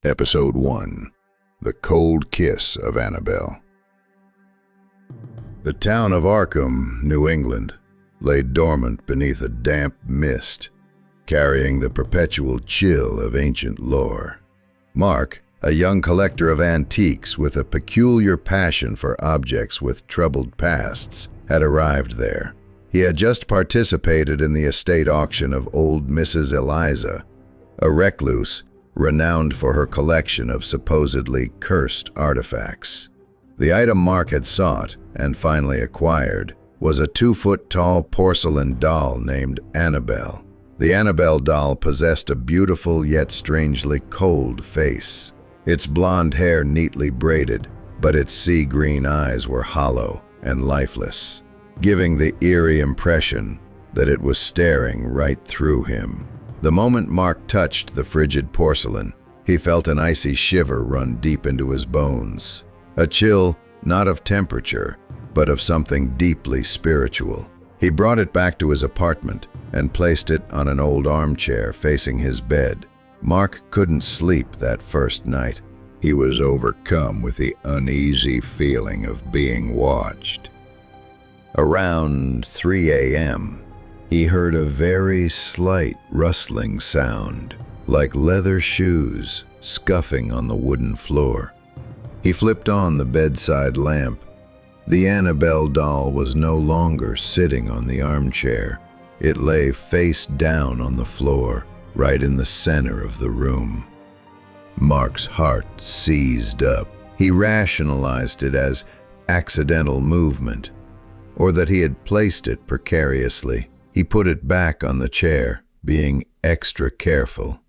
Episode 1. The Cold Kiss of Annabelle. The town of Arkham, New England, lay dormant beneath a damp mist, carrying the perpetual chill of ancient lore. Mark, a young collector of antiques with a peculiar passion for objects with troubled pasts, had arrived there. He had just participated in the estate auction of old Mrs. Eliza, a recluse renowned for her collection of supposedly cursed artifacts. The item Mark had sought, and finally acquired, was a 2-foot-tall porcelain doll named Annabelle. The Annabelle doll possessed a beautiful yet strangely cold face. Its blonde hair neatly braided, but its sea-green eyes were hollow and lifeless, giving the eerie impression that it was staring right through him. The moment Mark touched the frigid porcelain, he felt an icy shiver run deep into his bones. A chill, not of temperature, but of something deeply spiritual. He brought it back to his apartment and placed it on an old armchair facing his bed. Mark couldn't sleep that first night. He was overcome with the uneasy feeling of being watched. Around 3 a.m., he heard a very slight rustling sound, like leather shoes scuffing on the wooden floor. He flipped on the bedside lamp. The Annabelle doll was no longer sitting on the armchair. It lay face down on the floor, right in the center of the room. Mark's heart seized up. He rationalized it as accidental movement, or that he had placed it precariously. He put it back on the chair, being extra careful.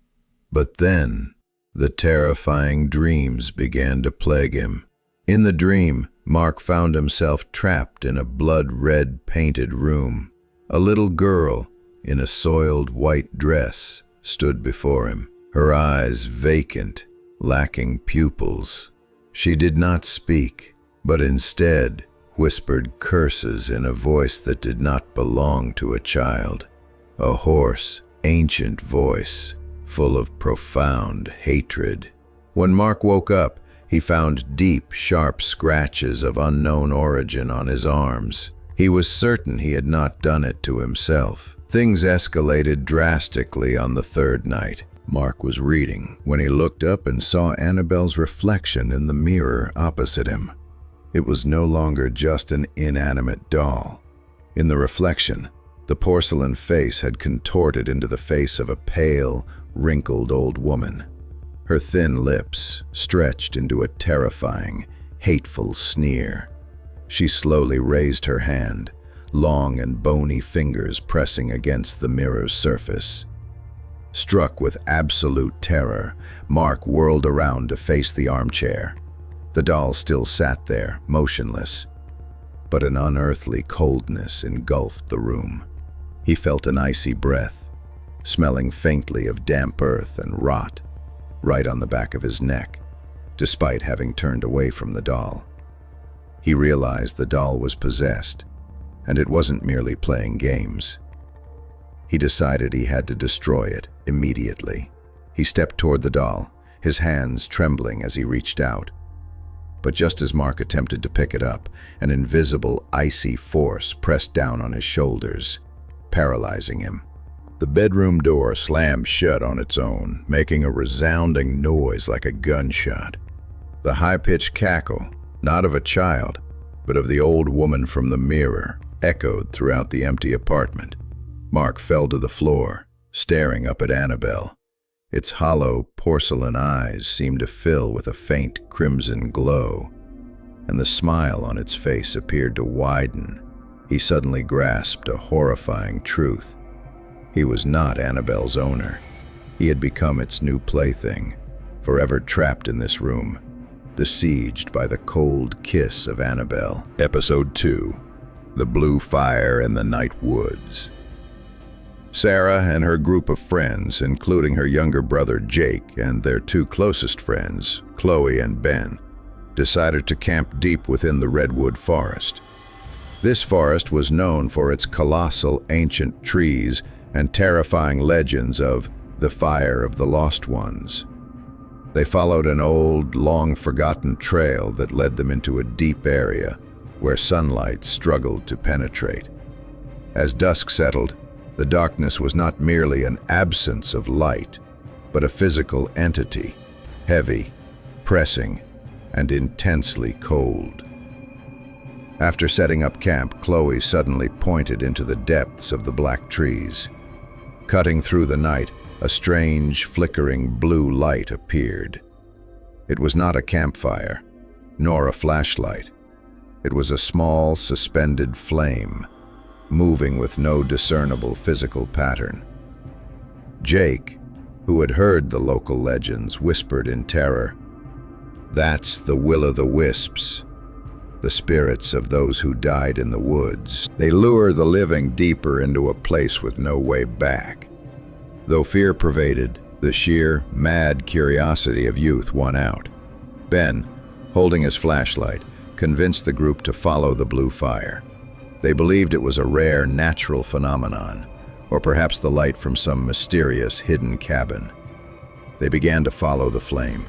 But then, the terrifying dreams began to plague him. In the dream, Mark found himself trapped in a blood-red painted room. A little girl, in a soiled white dress, stood before him, her eyes vacant, lacking pupils. She did not speak, but instead whispered curses in a voice that did not belong to a child. A hoarse, ancient voice, full of profound hatred. When Mark woke up, he found deep, sharp scratches of unknown origin on his arms. He was certain he had not done it to himself. Things escalated drastically on the third night. Mark was reading when he looked up and saw Annabelle's reflection in the mirror opposite him. It was no longer just an inanimate doll. In the reflection, the porcelain face had contorted into the face of a pale, wrinkled old woman. Her thin lips stretched into a terrifying, hateful sneer. She slowly raised her hand, long and bony fingers pressing against the mirror's surface. Struck with absolute terror, Mark whirled around to face the armchair. The doll still sat there, motionless, but an unearthly coldness engulfed the room. He felt an icy breath, smelling faintly of damp earth and rot, right on the back of his neck, despite having turned away from the doll. He realized the doll was possessed, and it wasn't merely playing games. He decided he had to destroy it immediately. He stepped toward the doll, his hands trembling as he reached out. But just as Mark attempted to pick it up, an invisible, icy force pressed down on his shoulders, paralyzing him. The bedroom door slammed shut on its own, making a resounding noise like a gunshot. The high-pitched cackle, not of a child, but of the old woman from the mirror, echoed throughout the empty apartment. Mark fell to the floor, staring up at Annabelle. Its hollow porcelain eyes seemed to fill with a faint crimson glow, and the smile on its face appeared to widen. He suddenly grasped a horrifying truth. He was not Annabelle's owner. He had become its new plaything, forever trapped in this room, besieged by the cold kiss of Annabelle. Episode 2. The Blue Fire in the Night Woods. Sarah and her group of friends, including her younger brother Jake and their two closest friends, Chloe and Ben, decided to camp deep within the redwood forest. This forest was known for its colossal ancient trees and terrifying legends of the Fire of the Lost Ones. They followed an old, long-forgotten trail that led them into a deep area where sunlight struggled to penetrate. As dusk settled, the darkness was not merely an absence of light, but a physical entity, heavy, pressing, and intensely cold. After setting up camp, Chloe suddenly pointed into the depths of the black trees. Cutting through the night, a strange, flickering blue light appeared. It was not a campfire, nor a flashlight. It was a small, suspended flame, moving with no discernible physical pattern. Jake, who had heard the local legends, whispered in terror, "That's the will-o'-the-wisps, the spirits of those who died in the woods. They lure the living deeper into a place with no way back." Though fear pervaded, the sheer, mad curiosity of youth won out. Ben, holding his flashlight, convinced the group to follow the blue fire. They believed it was a rare natural phenomenon, or perhaps the light from some mysterious hidden cabin. They began to follow the flame.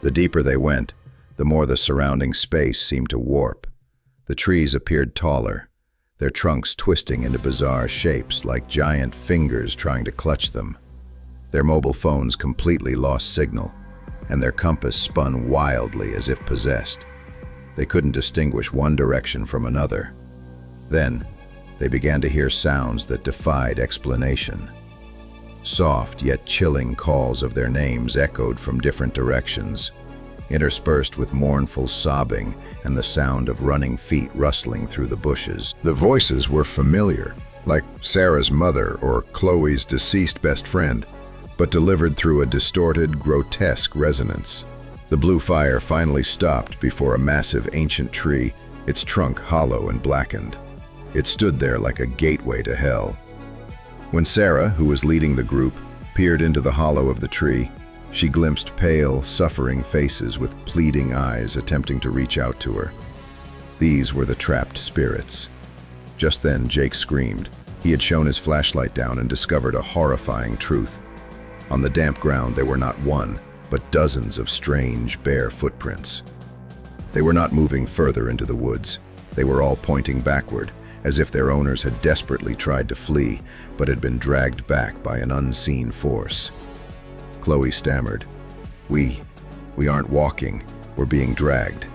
The deeper they went, the more the surrounding space seemed to warp. The trees appeared taller, their trunks twisting into bizarre shapes like giant fingers trying to clutch them. Their mobile phones completely lost signal, and their compass spun wildly as if possessed. They couldn't distinguish one direction from another. Then, they began to hear sounds that defied explanation. Soft yet chilling calls of their names echoed from different directions, interspersed with mournful sobbing and the sound of running feet rustling through the bushes. The voices were familiar, like Sarah's mother or Chloe's deceased best friend, but delivered through a distorted, grotesque resonance. The blue fire finally stopped before a massive ancient tree, its trunk hollow and blackened. It stood there like a gateway to hell. When Sarah, who was leading the group, peered into the hollow of the tree, she glimpsed pale, suffering faces with pleading eyes attempting to reach out to her. These were the trapped spirits. Just then, Jake screamed. He had shown his flashlight down and discovered a horrifying truth. On the damp ground, there were not one, but dozens of strange, bare footprints. They were not moving further into the woods. They were all pointing backward, as if their owners had desperately tried to flee, but had been dragged back by an unseen force. Chloe stammered, We aren't walking, we're being dragged."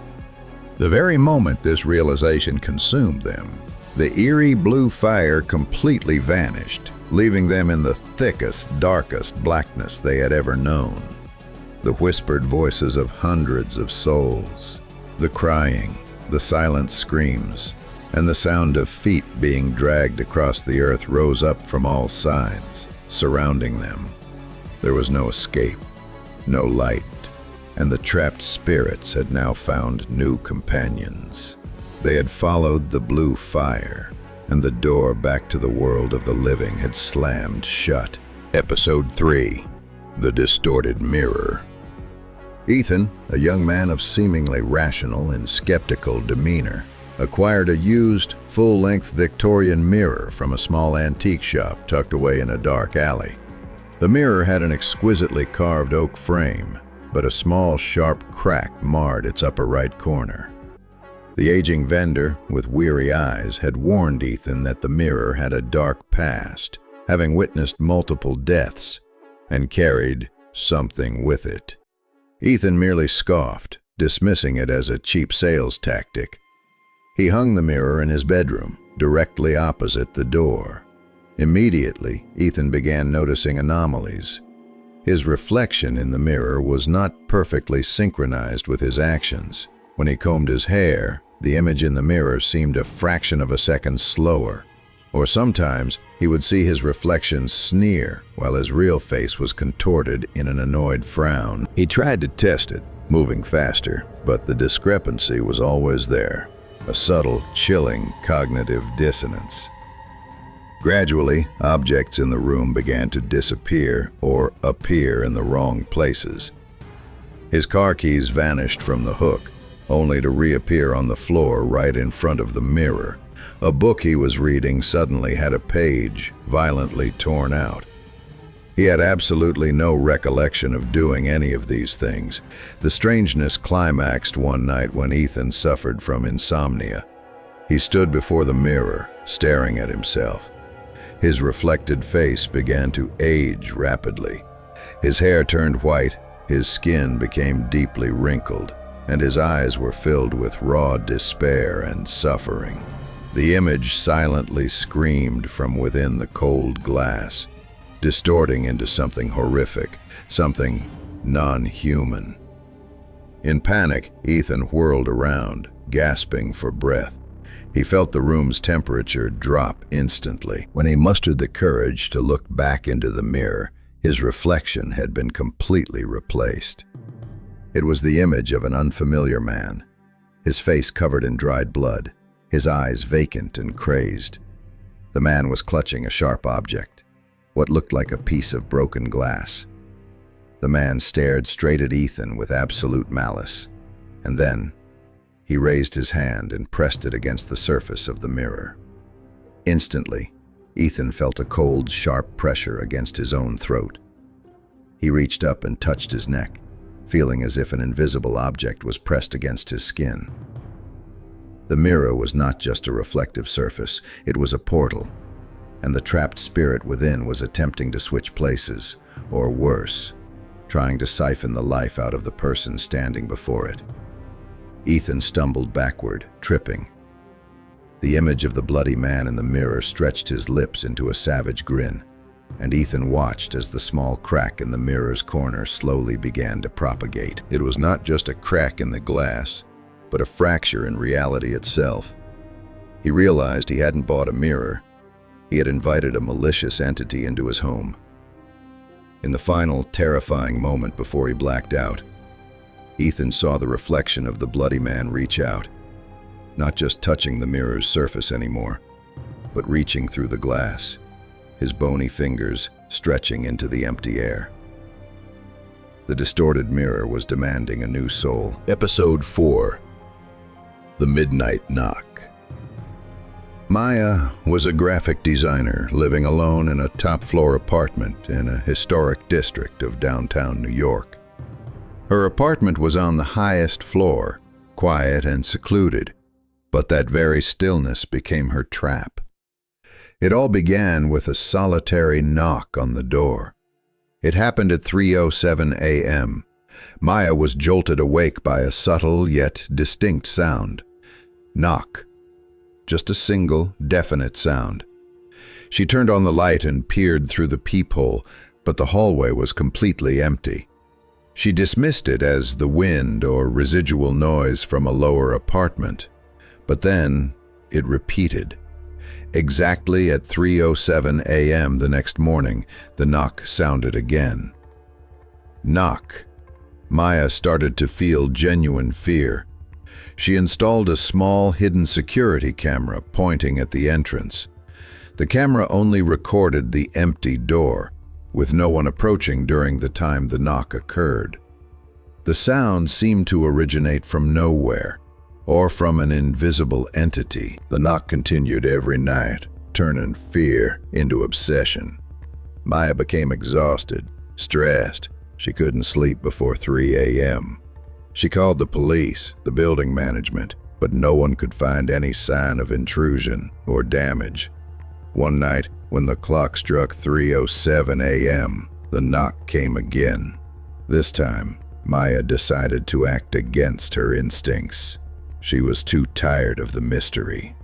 The very moment this realization consumed them, the eerie blue fire completely vanished, leaving them in the thickest, darkest blackness they had ever known. The whispered voices of hundreds of souls, the crying, the silent screams, and the sound of feet being dragged across the earth rose up from all sides, surrounding them. There was no escape, no light, and the trapped spirits had now found new companions. They had followed the blue fire, and the door back to the world of the living had slammed shut. Episode 3: The Distorted Mirror. Ethan, a young man of seemingly rational and skeptical demeanor, acquired a used, full-length Victorian mirror from a small antique shop tucked away in a dark alley. The mirror had an exquisitely carved oak frame, but a small, sharp crack marred its upper right corner. The aging vendor, with weary eyes, had warned Ethan that the mirror had a dark past, having witnessed multiple deaths, and carried something with it. Ethan merely scoffed, dismissing it as a cheap sales tactic. He hung the mirror in his bedroom, directly opposite the door. Immediately, Ethan began noticing anomalies. His reflection in the mirror was not perfectly synchronized with his actions. When he combed his hair, the image in the mirror seemed a fraction of a second slower. Or sometimes, he would see his reflection sneer while his real face was contorted in an annoyed frown. He tried to test it, moving faster, but the discrepancy was always there. A subtle, chilling cognitive dissonance. Gradually, objects in the room began to disappear or appear in the wrong places. His car keys vanished from the hook, only to reappear on the floor right in front of the mirror. A book he was reading suddenly had a page violently torn out. He had absolutely no recollection of doing any of these things. The strangeness climaxed one night when Ethan suffered from insomnia. He stood before the mirror, staring at himself. His reflected face began to age rapidly. His hair turned white, his skin became deeply wrinkled, and his eyes were filled with raw despair and suffering. The image silently screamed from within the cold glass, distorting into something horrific, something non-human. In panic, Ethan whirled around, gasping for breath. He felt the room's temperature drop instantly. When he mustered the courage to look back into the mirror, his reflection had been completely replaced. It was the image of an unfamiliar man, his face covered in dried blood, his eyes vacant and crazed. The man was clutching a sharp object, what looked like a piece of broken glass. The man stared straight at Ethan with absolute malice, and then he raised his hand and pressed it against the surface of the mirror. Instantly, Ethan felt a cold, sharp pressure against his own throat. He reached up and touched his neck, feeling as if an invisible object was pressed against his skin. The mirror was not just a reflective surface, it was a portal, and the trapped spirit within was attempting to switch places, or worse, trying to siphon the life out of the person standing before it. Ethan stumbled backward, tripping. The image of the bloody man in the mirror stretched his lips into a savage grin, and Ethan watched as the small crack in the mirror's corner slowly began to propagate. It was not just a crack in the glass, but a fracture in reality itself. He realized he hadn't bought a mirror. He had invited a malicious entity into his home. In the final, terrifying moment before he blacked out, Ethan saw the reflection of the bloody man reach out, not just touching the mirror's surface anymore, but reaching through the glass, his bony fingers stretching into the empty air. The distorted mirror was demanding a new soul. Episode 4. The Midnight Knock. Maya was a graphic designer living alone in a top-floor apartment in a historic district of downtown New York. Her apartment was on the highest floor, quiet and secluded, but that very stillness became her trap. It all began with a solitary knock on the door. It happened at 3:07 a.m. Maya was jolted awake by a subtle yet distinct sound. Knock. Just a single, definite sound. She turned on the light and peered through the peephole, but the hallway was completely empty. She dismissed it as the wind or residual noise from a lower apartment. But then it repeated. Exactly at 3:07 a.m. the next morning, the knock sounded again. Knock. Maya started to feel genuine fear. She installed a small hidden security camera pointing at the entrance. The camera only recorded the empty door, with no one approaching during the time the knock occurred. The sound seemed to originate from nowhere, or from an invisible entity. The knock continued every night, turning fear into obsession. Maya became exhausted, stressed. She couldn't sleep before 3 a.m. She called the police, the building management, but no one could find any sign of intrusion or damage. One night, when the clock struck 3:07 a.m., the knock came again. This time, Maya decided to act against her instincts. She was too tired of the mystery.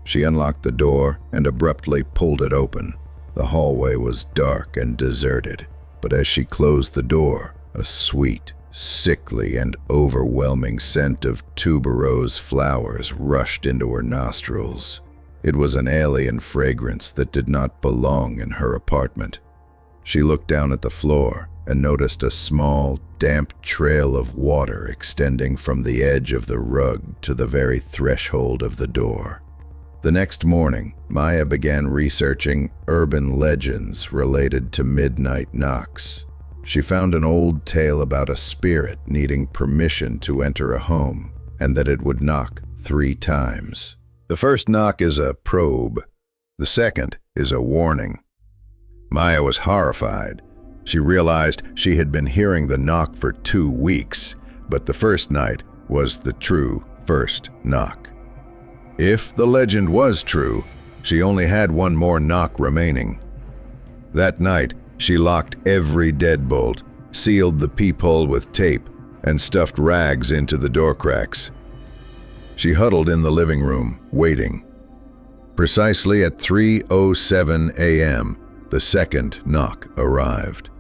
She unlocked the door and abruptly pulled it open. The hallway was dark and deserted, but as she closed the door, a sweet, sickly, and overwhelming scent of tuberose flowers rushed into her nostrils. It was an alien fragrance that did not belong in her apartment. She looked down at the floor and noticed a small, damp trail of water extending from the edge of the rug to the very threshold of the door. The next morning, Maya began researching urban legends related to midnight knocks. She found an old tale about a spirit needing permission to enter a home, and that it would knock 3 times. The first knock is a probe. The second is a warning. Maya was horrified. She realized she had been hearing the knock for 2 weeks, but the first night was the true first knock. If the legend was true, she only had one more knock remaining. That night, she locked every deadbolt, sealed the peephole with tape, and stuffed rags into the door cracks. She huddled in the living room, waiting. Precisely at 3:07 a.m., the second knock arrived.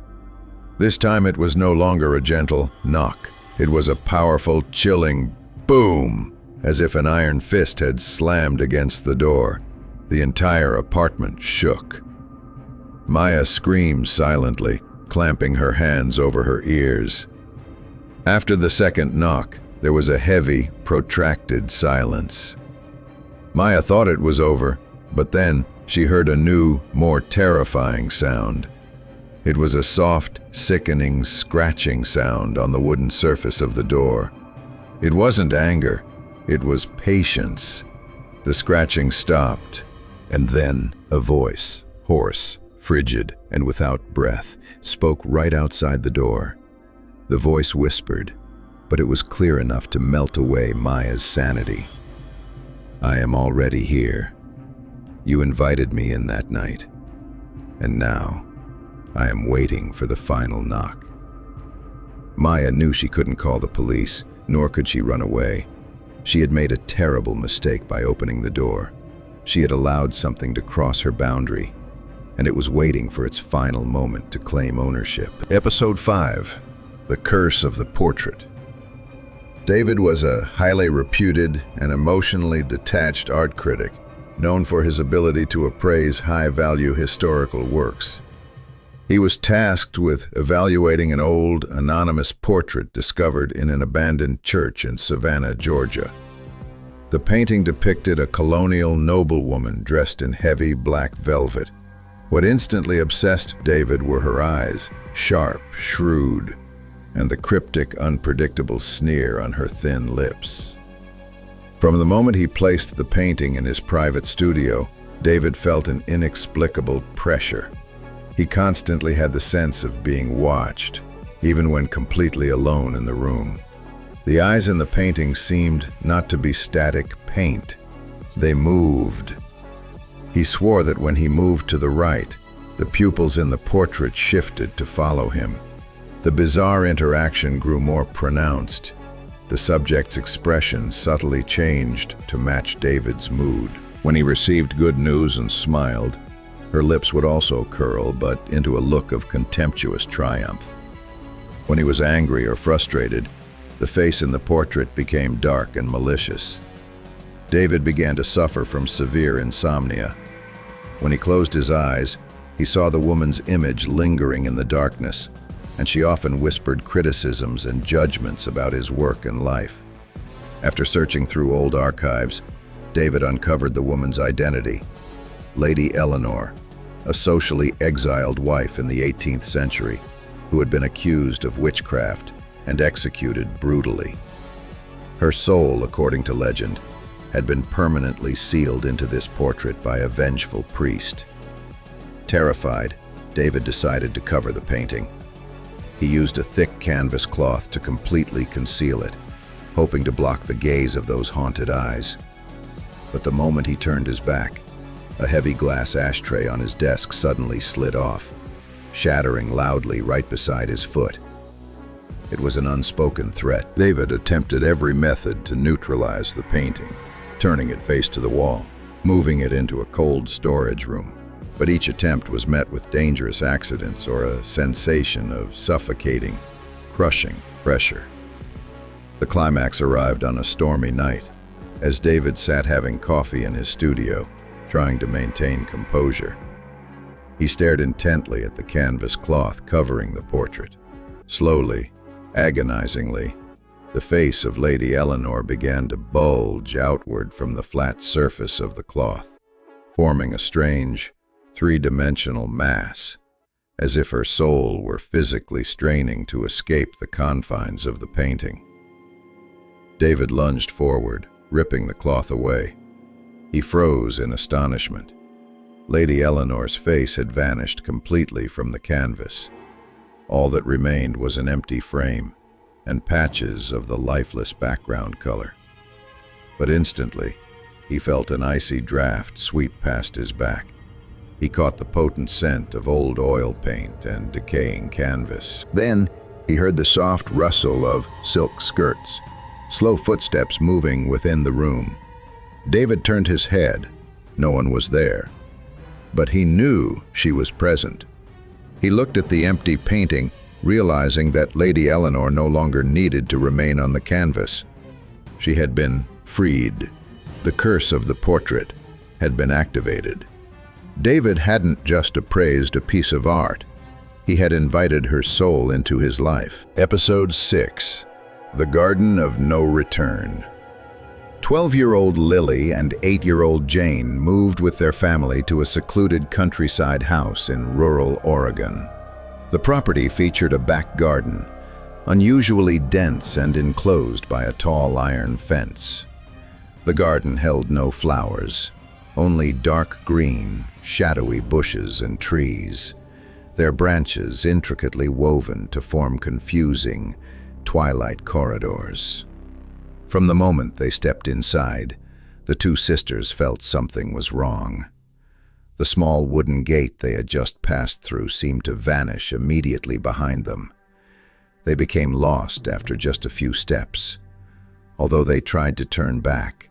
This time it was no longer a gentle knock. It was a powerful, chilling boom, as if an iron fist had slammed against the door. The entire apartment shook. Maya screamed silently, clamping her hands over her ears. After the second knock, there was a heavy, protracted silence. Maya thought it was over, but then she heard a new, more terrifying sound. It was a soft, sickening, scratching sound on the wooden surface of the door. It wasn't anger, it was patience. The scratching stopped, and then a voice, hoarse, frigid, and without breath, spoke right outside the door. The voice whispered, but it was clear enough to melt away Maya's sanity. "I am already here. You invited me in that night, and now I am waiting for the final knock." Maya knew she couldn't call the police, nor could she run away. She had made a terrible mistake by opening the door. She had allowed something to cross her boundary, and it was waiting for its final moment to claim ownership. Episode 5. The Curse of the Portrait. David was a highly reputed and emotionally detached art critic, known for his ability to appraise high-value historical works. He was tasked with evaluating an old, anonymous portrait discovered in an abandoned church in Savannah, Georgia. The painting depicted a colonial noblewoman dressed in heavy black velvet. What instantly obsessed David were her eyes, sharp, shrewd, and the cryptic, unpredictable sneer on her thin lips. From the moment he placed the painting in his private studio, David felt an inexplicable pressure. He constantly had the sense of being watched, even when completely alone in the room. The eyes in the painting seemed not to be static paint. They moved. He swore that when he moved to the right, the pupils in the portrait shifted to follow him. The bizarre interaction grew more pronounced. The subject's expression subtly changed to match David's mood. When he received good news and smiled, her lips would also curl, but into a look of contemptuous triumph. When he was angry or frustrated, the face in the portrait became dark and malicious. David began to suffer from severe insomnia. When he closed his eyes, he saw the woman's image lingering in the darkness, and she often whispered criticisms and judgments about his work and life. After searching through old archives, David uncovered the woman's identity: Lady Eleanor, a socially exiled wife in the 18th century who had been accused of witchcraft and executed brutally. Her soul, according to legend, had been permanently sealed into this portrait by a vengeful priest. Terrified, David decided to cover the painting. He used a thick canvas cloth to completely conceal it, hoping to block the gaze of those haunted eyes. But the moment he turned his back, a heavy glass ashtray on his desk suddenly slid off, shattering loudly right beside his foot. It was an unspoken threat. David attempted every method to neutralize the painting, turning it face to the wall, moving it into a cold storage room. But each attempt was met with dangerous accidents or a sensation of suffocating, crushing pressure. The climax arrived on a stormy night, as David sat having coffee in his studio, trying to maintain composure. He stared intently at the canvas cloth covering the portrait. Slowly, agonizingly, the face of Lady Eleanor began to bulge outward from the flat surface of the cloth, forming a strange, three-dimensional mass, as if her soul were physically straining to escape the confines of the painting. David lunged forward, ripping the cloth away. He froze in astonishment. Lady Eleanor's face had vanished completely from the canvas. All that remained was an empty frame and patches of the lifeless background color. But instantly, he felt an icy draft sweep past his back. He caught the potent scent of old oil paint and decaying canvas. Then, he heard the soft rustle of silk skirts, slow footsteps moving within the room. David turned his head. No one was there. But he knew she was present. He looked at the empty painting, realizing that Lady Eleanor no longer needed to remain on the canvas. She had been freed. The curse of the portrait had been activated. David hadn't just appraised a piece of art. He had invited her soul into his life. Episode 6. The Garden of No Return. 12-year-old Lily and 8-year-old Jane moved with their family to a secluded countryside house in rural Oregon. The property featured a back garden, unusually dense and enclosed by a tall iron fence. The garden held no flowers, only dark green, shadowy bushes and trees, their branches intricately woven to form confusing, twilight corridors. From the moment they stepped inside, the two sisters felt something was wrong. The small wooden gate they had just passed through seemed to vanish immediately behind them. They became lost after just a few steps. Although they tried to turn back,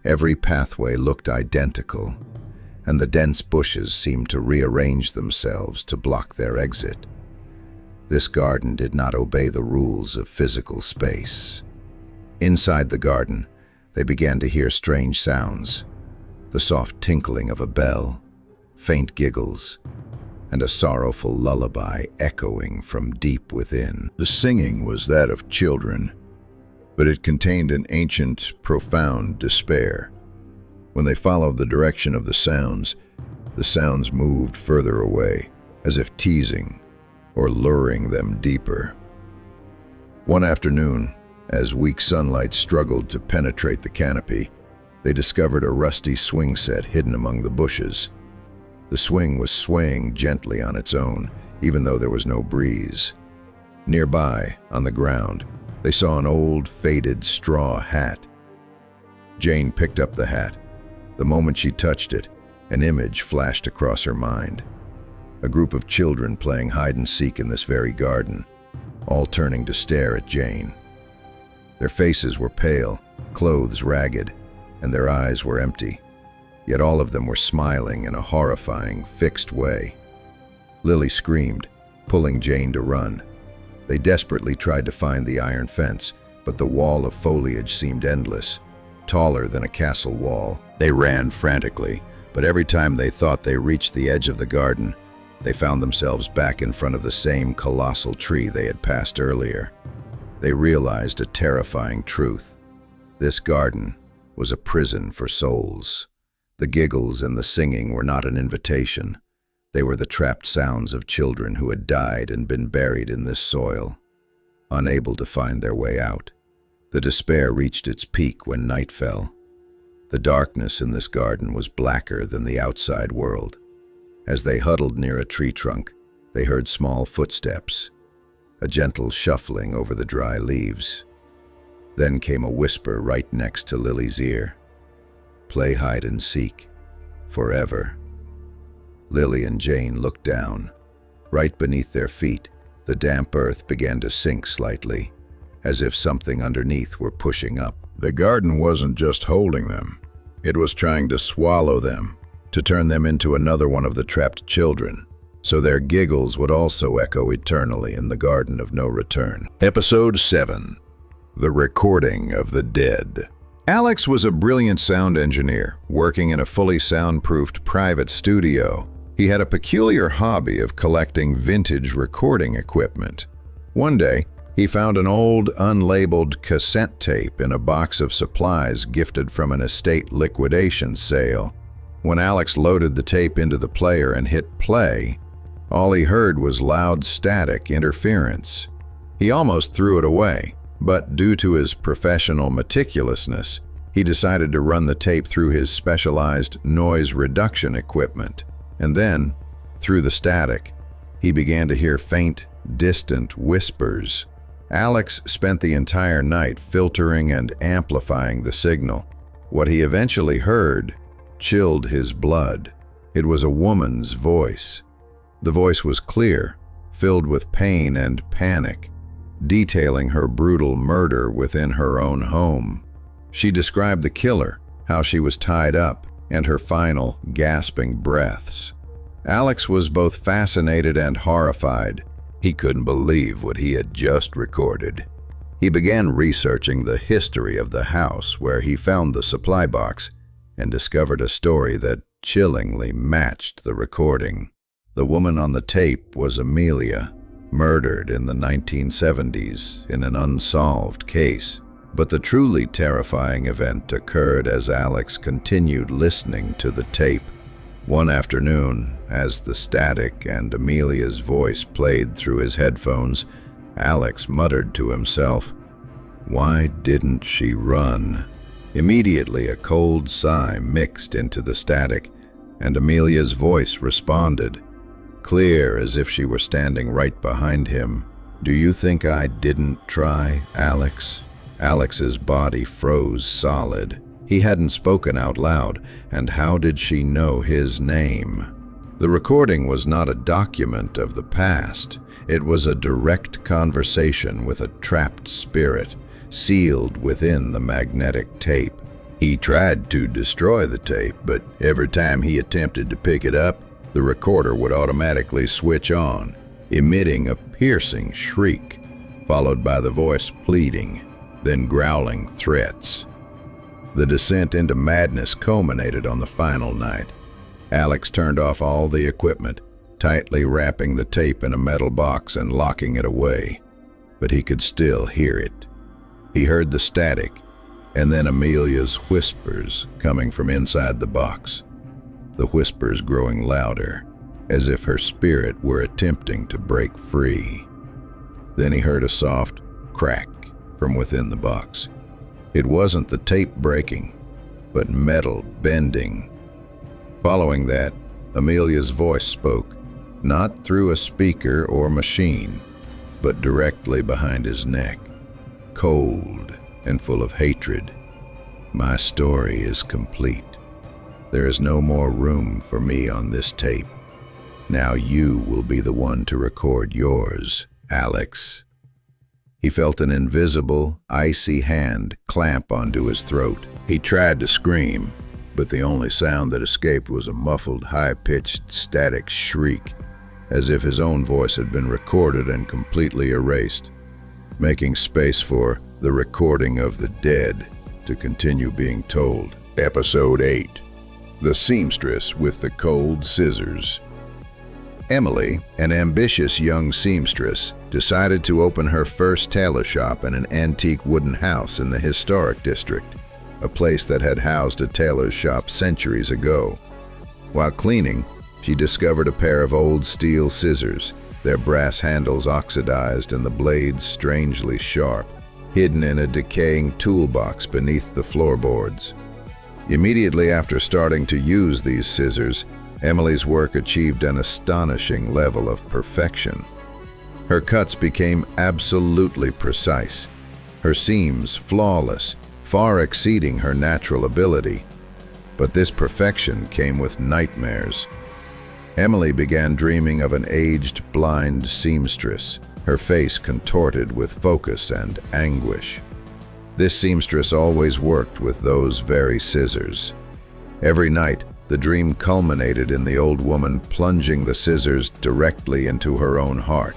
every pathway looked identical, and the dense bushes seemed to rearrange themselves to block their exit. This garden did not obey the rules of physical space. Inside the garden, they began to hear strange sounds, the soft tinkling of a bell, faint giggles, and a sorrowful lullaby echoing from deep within. The singing was that of children, but it contained an ancient, profound despair. When they followed the direction of the sounds moved further away, as if teasing or luring them deeper. One afternoon, as weak sunlight struggled to penetrate the canopy, they discovered a rusty swing set hidden among the bushes. The swing was swaying gently on its own, even though there was no breeze. Nearby, on the ground, they saw an old, faded straw hat. Jane picked up the hat. The moment she touched it, an image flashed across her mind. A group of children playing hide-and-seek in this very garden, all turning to stare at Jane. Their faces were pale, clothes ragged, and their eyes were empty. Yet all of them were smiling in a horrifying, fixed way. Lily screamed, pulling Jane to run. They desperately tried to find the iron fence, but the wall of foliage seemed endless, taller than a castle wall. They ran frantically, but every time they thought they reached the edge of the garden, they found themselves back in front of the same colossal tree they had passed earlier. They realized a terrifying truth. This garden was a prison for souls. The giggles and the singing were not an invitation. They were the trapped sounds of children who had died and been buried in this soil, unable to find their way out. The despair reached its peak when night fell. The darkness in this garden was blacker than the outside world. As they huddled near a tree trunk, they heard small footsteps, a gentle shuffling over the dry leaves. Then came a whisper right next to Lily's ear. "Play hide and seek, forever." Lily and Jane looked down. Right beneath their feet, the damp earth began to sink slightly, as if something underneath were pushing up. The garden wasn't just holding them. It was trying to swallow them, to turn them into another one of the trapped children, so their giggles would also echo eternally in the Garden of No Return. Episode 7. The Recording of the Dead. Alex was a brilliant sound engineer, working in a fully soundproofed private studio. He had a peculiar hobby of collecting vintage recording equipment. One day, he found an old, unlabeled cassette tape in a box of supplies gifted from an estate liquidation sale. When Alex loaded the tape into the player and hit play, all he heard was loud static interference. He almost threw it away, but due to his professional meticulousness, he decided to run the tape through his specialized noise reduction equipment. And then, through the static, he began to hear faint, distant whispers. Alex spent the entire night filtering and amplifying the signal. What he eventually heard chilled his blood. It was a woman's voice. The voice was clear, filled with pain and panic, detailing her brutal murder within her own home. She described the killer, how she was tied up, and her final, gasping breaths. Alex was both fascinated and horrified. He couldn't believe what he had just recorded. He began researching the history of the house where he found the supply box and discovered a story that chillingly matched the recording. The woman on the tape was Amelia, murdered in the 1970s in an unsolved case. But the truly terrifying event occurred as Alex continued listening to the tape. One afternoon, as the static and Amelia's voice played through his headphones, Alex muttered to himself, "Why didn't she run?" Immediately, a cold sigh mixed into the static, and Amelia's voice responded, clear as if she were standing right behind him. "Do you think I didn't try, Alex?" Alex's body froze solid. He hadn't spoken out loud, and how did she know his name? The recording was not a document of the past. It was a direct conversation with a trapped spirit, sealed within the magnetic tape. He tried to destroy the tape, but every time he attempted to pick it up, the recorder would automatically switch on, emitting a piercing shriek, followed by the voice pleading, then growling threats. The descent into madness culminated on the final night. Alex turned off all the equipment, tightly wrapping the tape in a metal box and locking it away. But he could still hear it. He heard the static, and then Amelia's whispers coming from inside the box. The whispers growing louder, as if her spirit were attempting to break free. Then he heard a soft crack from within the box. It wasn't the tape breaking, but metal bending. Following that, Amelia's voice spoke, not through a speaker or machine, but directly behind his neck, cold and full of hatred. "My story is complete. There is no more room for me on this tape. Now you will be the one to record yours, Alex." He felt an invisible, icy hand clamp onto his throat. He tried to scream, but the only sound that escaped was a muffled, high-pitched, static shriek, as if his own voice had been recorded and completely erased, making space for the recording of the dead to continue being told. Episode 8. The Seamstress with the Cold Scissors. Emily, an ambitious young seamstress, decided to open her first tailor shop in an antique wooden house in the historic district, a place that had housed a tailor's shop centuries ago. While cleaning, she discovered a pair of old steel scissors, their brass handles oxidized and the blades strangely sharp, hidden in a decaying toolbox beneath the floorboards. Immediately after starting to use these scissors, Emily's work achieved an astonishing level of perfection. Her cuts became absolutely precise, her seams flawless, far exceeding her natural ability. But this perfection came with nightmares. Emily began dreaming of an aged, blind seamstress, her face contorted with focus and anguish. This seamstress always worked with those very scissors. Every night, the dream culminated in the old woman plunging the scissors directly into her own heart,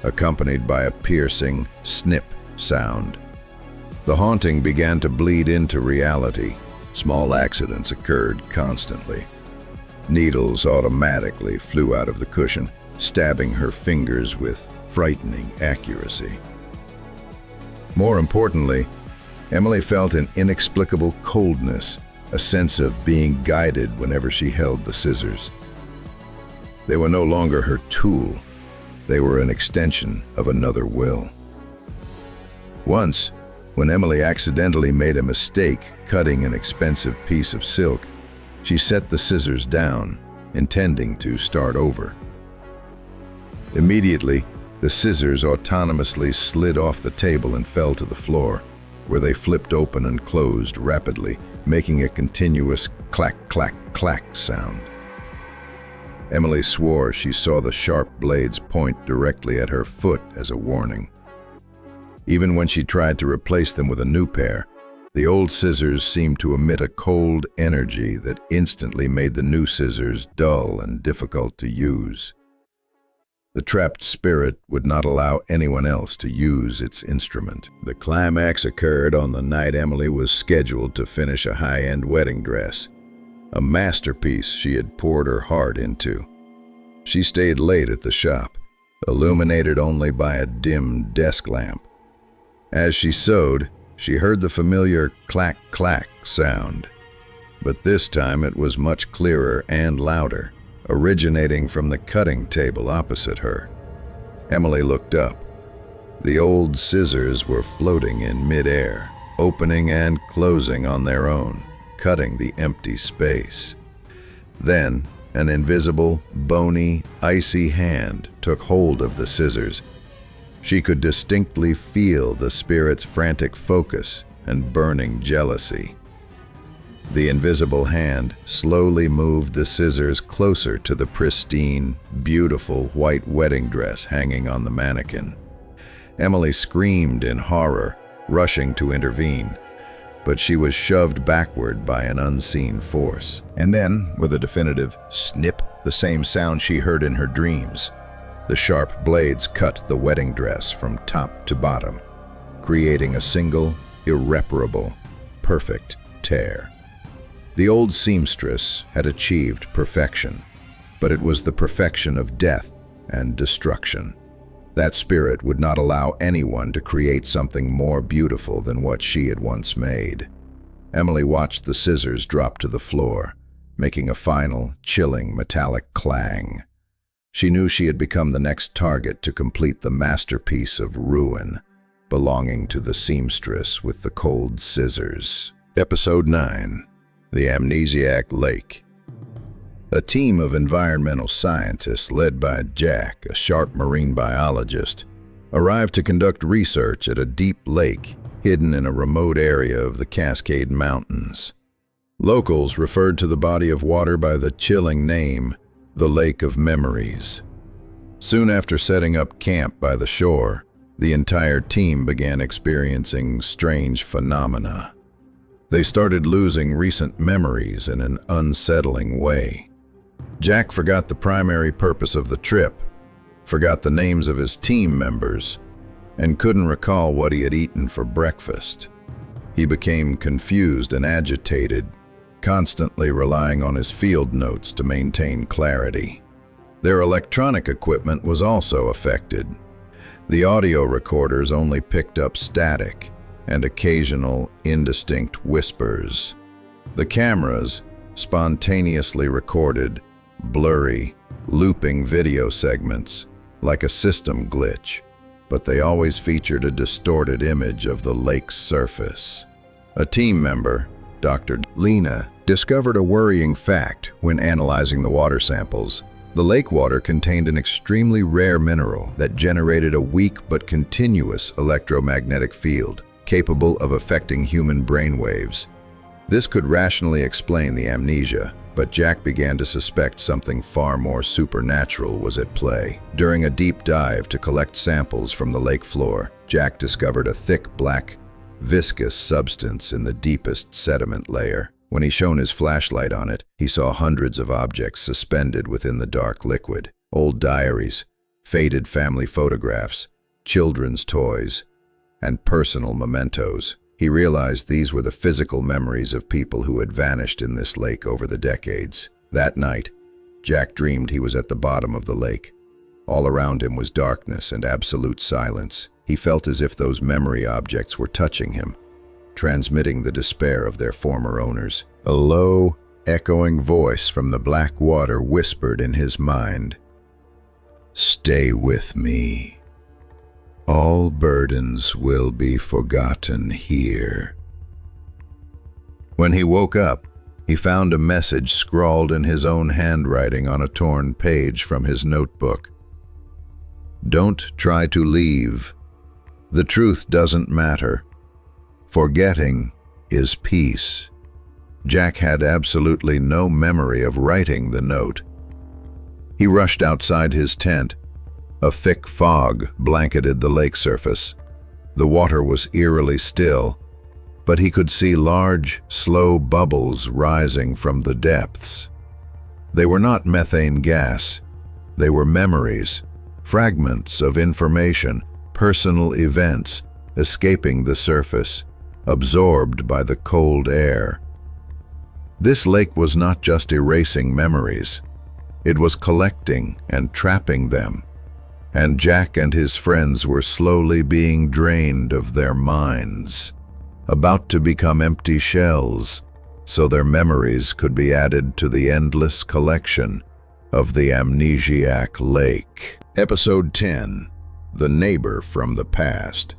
accompanied by a piercing snip sound. The haunting began to bleed into reality. Small accidents occurred constantly. Needles automatically flew out of the cushion, stabbing her fingers with frightening accuracy. More importantly, Emily felt an inexplicable coldness, a sense of being guided whenever she held the scissors. They were no longer her tool. They were an extension of another will. Once, when Emily accidentally made a mistake cutting an expensive piece of silk, she set the scissors down, intending to start over. Immediately, The scissors autonomously slid off the table and fell to the floor, where they flipped open and closed rapidly, making a continuous clack, clack, clack sound. Emily swore she saw the sharp blades point directly at her foot as a warning. Even when she tried to replace them with a new pair, the old scissors seemed to emit a cold energy that instantly made the new scissors dull and difficult to use. The trapped spirit would not allow anyone else to use its instrument. The climax occurred on the night Emily was scheduled to finish a high-end wedding dress, a masterpiece she had poured her heart into. She stayed late at the shop, illuminated only by a dim desk lamp. As she sewed, she heard the familiar clack-clack sound, but this time it was much clearer and louder, originating from the cutting table opposite her. Emily looked up. The old scissors were floating in midair, opening and closing on their own, cutting the empty space. Then, an invisible, bony, icy hand took hold of the scissors. She could distinctly feel the spirit's frantic focus and burning jealousy. The invisible hand slowly moved the scissors closer to the pristine, beautiful white wedding dress hanging on the mannequin. Emily screamed in horror, rushing to intervene, but she was shoved backward by an unseen force. And then, with a definitive snip, the same sound she heard in her dreams, the sharp blades cut the wedding dress from top to bottom, creating a single, irreparable, perfect tear. The old seamstress had achieved perfection, but it was the perfection of death and destruction. That spirit would not allow anyone to create something more beautiful than what she had once made. Emily watched the scissors drop to the floor, making a final, chilling, metallic clang. She knew she had become the next target to complete the masterpiece of ruin, belonging to the seamstress with the cold scissors. Episode 9. The Amnesiac Lake. A team of environmental scientists led by Jack, a sharp marine biologist, arrived to conduct research at a deep lake hidden in a remote area of the Cascade Mountains. Locals referred to the body of water by the chilling name, the Lake of Memories. Soon after setting up camp by the shore, the entire team began experiencing strange phenomena. They started losing recent memories in an unsettling way. Jack forgot the primary purpose of the trip, forgot the names of his team members, and couldn't recall what he had eaten for breakfast. He became confused and agitated, constantly relying on his field notes to maintain clarity. Their electronic equipment was also affected. The audio recorders only picked up static and occasional indistinct whispers. The cameras spontaneously recorded blurry, looping video segments like a system glitch, but they always featured a distorted image of the lake's surface. A team member, Dr. Lena, discovered a worrying fact when analyzing the water samples. The lake water contained an extremely rare mineral that generated a weak but continuous electromagnetic field, capable of affecting human brainwaves. This could rationally explain the amnesia, but Jack began to suspect something far more supernatural was at play. During a deep dive to collect samples from the lake floor, Jack discovered a thick, black, viscous substance in the deepest sediment layer. When he shone his flashlight on it, he saw hundreds of objects suspended within the dark liquid. Old diaries, faded family photographs, children's toys, and personal mementos. He realized these were the physical memories of people who had vanished in this lake over the decades. That night, Jack dreamed he was at the bottom of the lake. All around him was darkness and absolute silence. He felt as if those memory objects were touching him, transmitting the despair of their former owners. A low, echoing voice from the black water whispered in his mind, "Stay with me. All burdens will be forgotten here." When he woke up, he found a message scrawled in his own handwriting on a torn page from his notebook. Don't try to leave. The truth doesn't matter. Forgetting is peace. Jack had absolutely no memory of writing the note. He rushed outside his tent. A thick fog blanketed the lake surface. The water was eerily still, but he could see large, slow bubbles rising from the depths. They were not methane gas. They were memories, fragments of information, personal events escaping the surface, absorbed by the cold air. This lake was not just erasing memories. It was collecting and trapping them, and Jack and his friends were slowly being drained of their minds, about to become empty shells, so their memories could be added to the endless collection of the amnesiac lake. Episode 10. The Neighbor from the Past.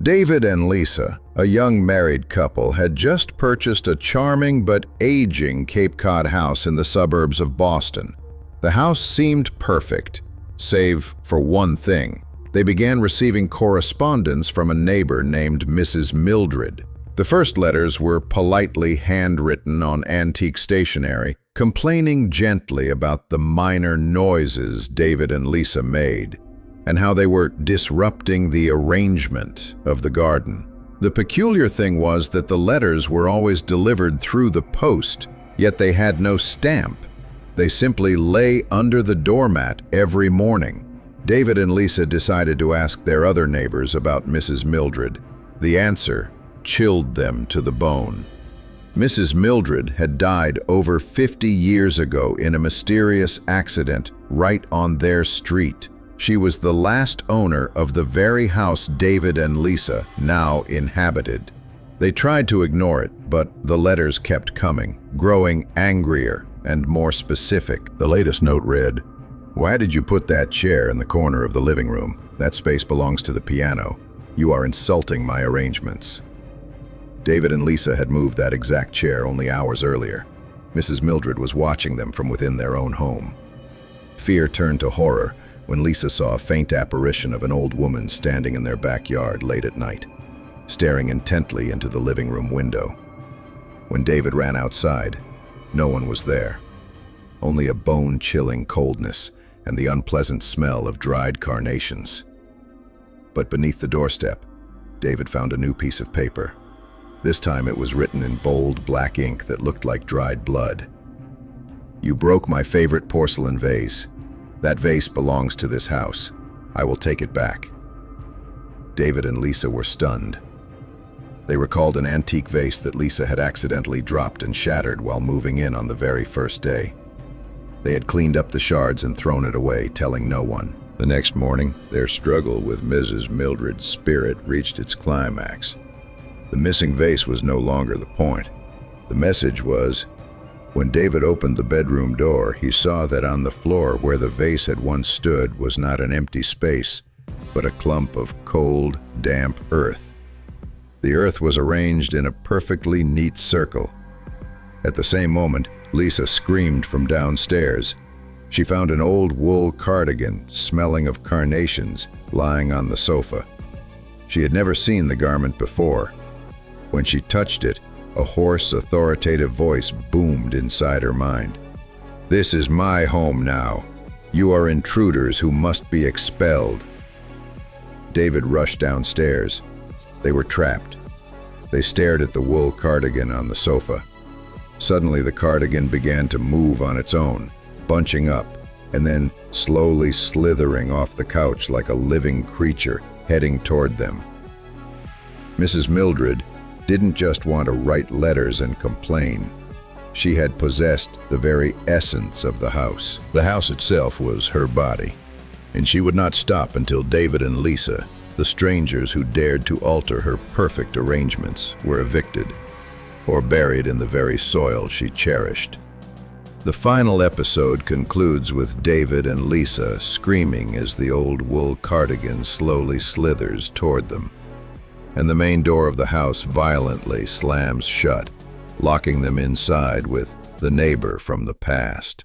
David and Lisa, a young married couple, had just purchased a charming but aging Cape Cod house in the suburbs of Boston. The house seemed perfect, save for one thing. They began receiving correspondence from a neighbor named Mrs. Mildred. The first letters were politely handwritten on antique stationery, complaining gently about the minor noises David and Lisa made, and how they were disrupting the arrangement of the garden. The peculiar thing was that the letters were always delivered through the post, yet they had no stamp. They simply lay under the doormat every morning. David and Lisa decided to ask their other neighbors about Mrs. Mildred. The answer chilled them to the bone. Mrs. Mildred had died over 50 years ago in a mysterious accident right on their street. She was the last owner of the very house David and Lisa now inhabited. They tried to ignore it, but the letters kept coming, growing angrier and more specific. The latest note read, "Why did you put that chair in the corner of the living room? That space belongs to the piano. You are insulting my arrangements." David and Lisa had moved that exact chair only hours earlier. Mrs. Mildred was watching them from within their own home. Fear turned to horror when Lisa saw a faint apparition of an old woman standing in their backyard late at night, staring intently into the living room window. When David ran outside, no one was there. Only a bone-chilling coldness and the unpleasant smell of dried carnations. But beneath the doorstep, David found a new piece of paper. This time it was written in bold black ink that looked like dried blood. "You broke my favorite porcelain vase. That vase belongs to this house. I will take it back." David and Lisa were stunned. They recalled an antique vase that Lisa had accidentally dropped and shattered while moving in on the very first day. They had cleaned up the shards and thrown it away, telling no one. The next morning, their struggle with Mrs. Mildred's spirit reached its climax. The missing vase was no longer the point. The message was, when David opened the bedroom door, he saw that on the floor where the vase had once stood was not an empty space, but a clump of cold, damp earth. The earth was arranged in a perfectly neat circle. At the same moment, Lisa screamed from downstairs. She found an old wool cardigan, smelling of carnations, lying on the sofa. She had never seen the garment before. When she touched it, a hoarse, authoritative voice boomed inside her mind. "This is my home now. You are intruders who must be expelled." David rushed downstairs. They were trapped. They stared at the wool cardigan on the sofa. Suddenly, the cardigan began to move on its own, bunching up, and then slowly slithering off the couch like a living creature heading toward them. Mrs. Mildred didn't just want to write letters and complain. She had possessed the very essence of the house. The house itself was her body, and she would not stop until David and Lisa, the strangers who dared to alter her perfect arrangements, were evicted or buried in the very soil she cherished. The final episode concludes with David and Lisa screaming as the old wool cardigan slowly slithers toward them, and the main door of the house violently slams shut, locking them inside with the neighbor from the past.